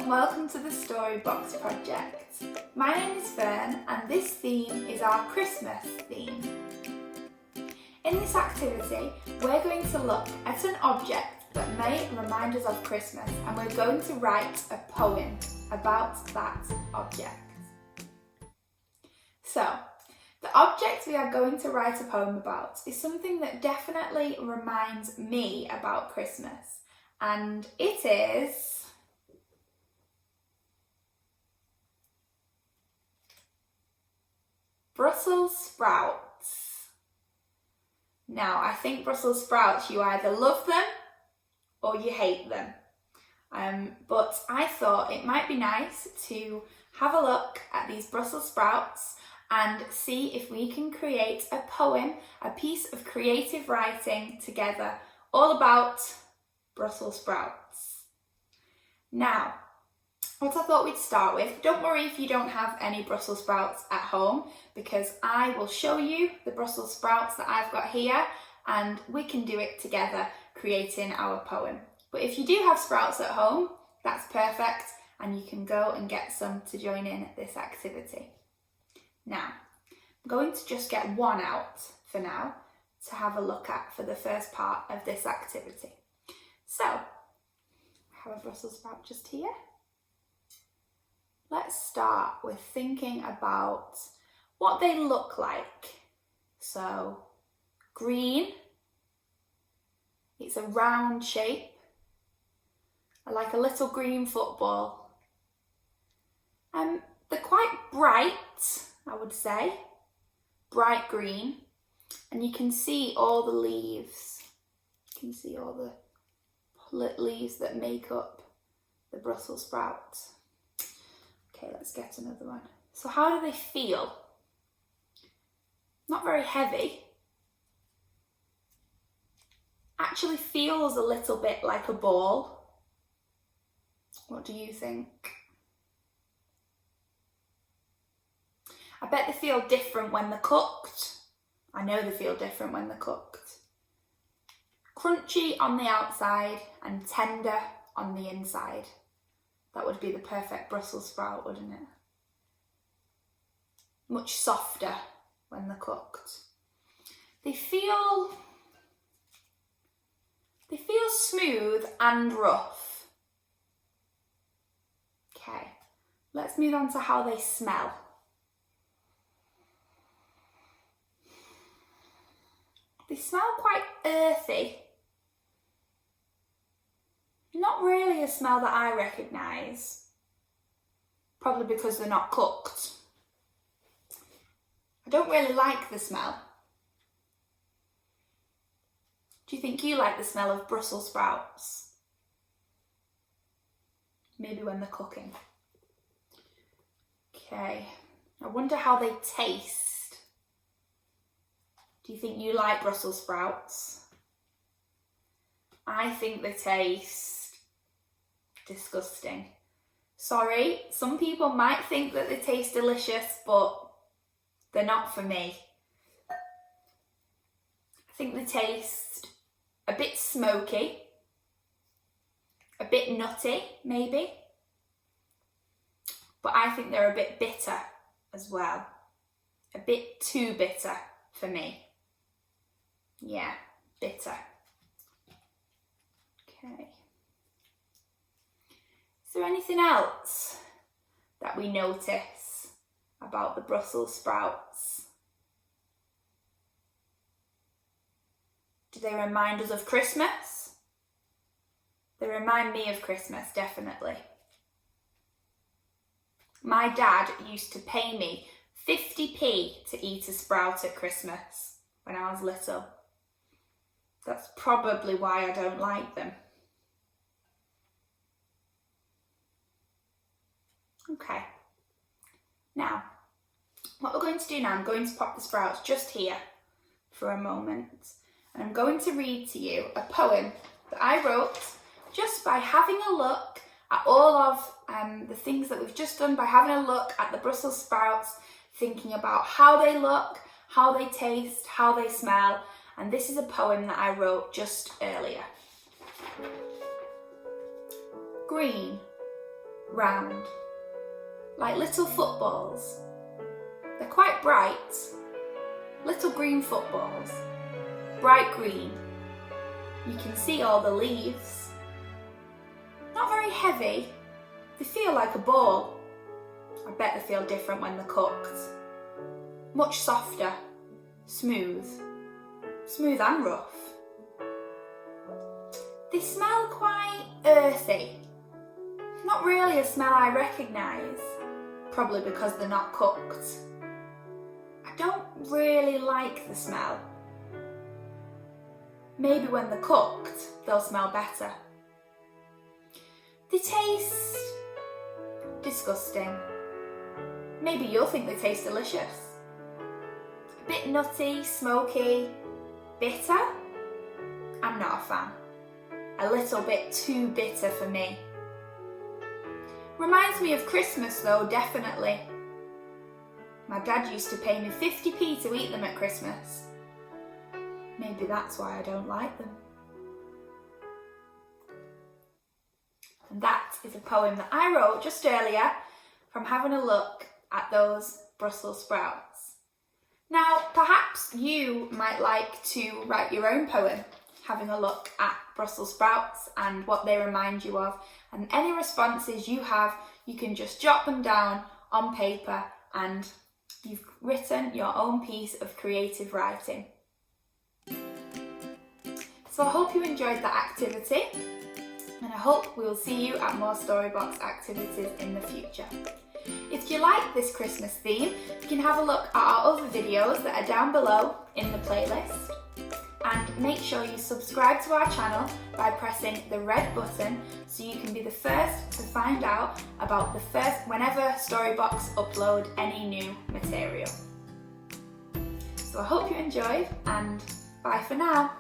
and welcome to the Storybox Project. My name is Fern and this theme is our Christmas theme. In this activity, we're going to look at an object that may remind us of Christmas and we're going to write a poem about that object. So, the object we are going to write a poem about is something that definitely reminds me about Christmas, and it is Brussels sprouts. Now, I think Brussels sprouts, you either love them or you hate them. But I thought it might be nice to have a look at these Brussels sprouts and see if we can create a poem, a piece of creative writing together, all about Brussels sprouts. Now, what I thought we'd start with, don't worry if you don't have any Brussels sprouts at home, because I will show you the Brussels sprouts that I've got here and we can do it together, creating our poem. But if you do have sprouts at home, that's perfect, and you can go and get some to join in this activity. Now, I'm going to just get one out for now to have a look at for the first part of this activity. So, I have a Brussels sprout just here. Let's start with thinking about what they look like. So, green, it's a round shape, like a little green football. They're quite bright, I would say, bright green, and you can see all the leaves. You can see all the leaves that make up the Brussels sprout. Okay, let's get another one. So how do they feel? Not very heavy. Actually feels a little bit like a ball. What do you think? I bet they feel different when they're cooked. I know they feel different when they're cooked. Crunchy on the outside and tender on the inside. That would be the perfect Brussels sprout, wouldn't it? Much softer when they're cooked. They feel smooth and rough. Okay, let's move on to how they smell. They smell quite earthy. Not really a smell that I recognise. Probably because they're not cooked. I don't really like the smell. Do you think you like the smell of Brussels sprouts? Maybe when they're cooking. Okay, I wonder how they taste. Do you think you like Brussels sprouts? I think they taste disgusting. Sorry, some people might think that they taste delicious, but they're not for me. I think they taste a bit smoky, a bit nutty, maybe. But I think they're a bit bitter as well. A bit too bitter for me. Yeah, bitter. Okay. Is there anything else that we notice about the Brussels sprouts? Do they remind us of Christmas? They remind me of Christmas, definitely. My dad used to pay me 50p to eat a sprout at Christmas when I was little. That's probably why I don't like them. Okay. Now, what we're going to do now, I'm going to pop the sprouts just here for a moment. And I'm going to read to you a poem that I wrote just by having a look at all of the things that we've just done, by having a look at the Brussels sprouts, thinking about how they look, how they taste, how they smell. And this is a poem that I wrote just earlier. Green, round, like little footballs. They're quite bright, little green footballs, bright green. You can see all the leaves. Not very heavy, they feel like a ball. I bet they feel different when they're cooked. Much softer, smooth and rough. They smell quite earthy. Not really a smell I recognise, probably because they're not cooked. I don't really like the smell. Maybe when they're cooked, they'll smell better. They taste disgusting. Maybe you'll think they taste delicious. A bit nutty, smoky, bitter. I'm not a fan. A little bit too bitter for me. Reminds me of Christmas though, definitely. My dad used to pay me 50p to eat them at Christmas. Maybe that's why I don't like them. And that is a poem that I wrote just earlier from having a look at those Brussels sprouts. Now, perhaps you might like to write your own poem, having a look at Brussels sprouts and what they remind you of. And any responses you have, you can just jot them down on paper and you've written your own piece of creative writing. So I hope you enjoyed that activity, and I hope we will see you at more Storybox activities in the future. If you like this Christmas theme, you can have a look at our other videos that are down below in the playlist. And make sure you subscribe to our channel by pressing the red button so you can be the first to find out about whenever Storybox upload any new material. So I hope you enjoyed, and bye for now.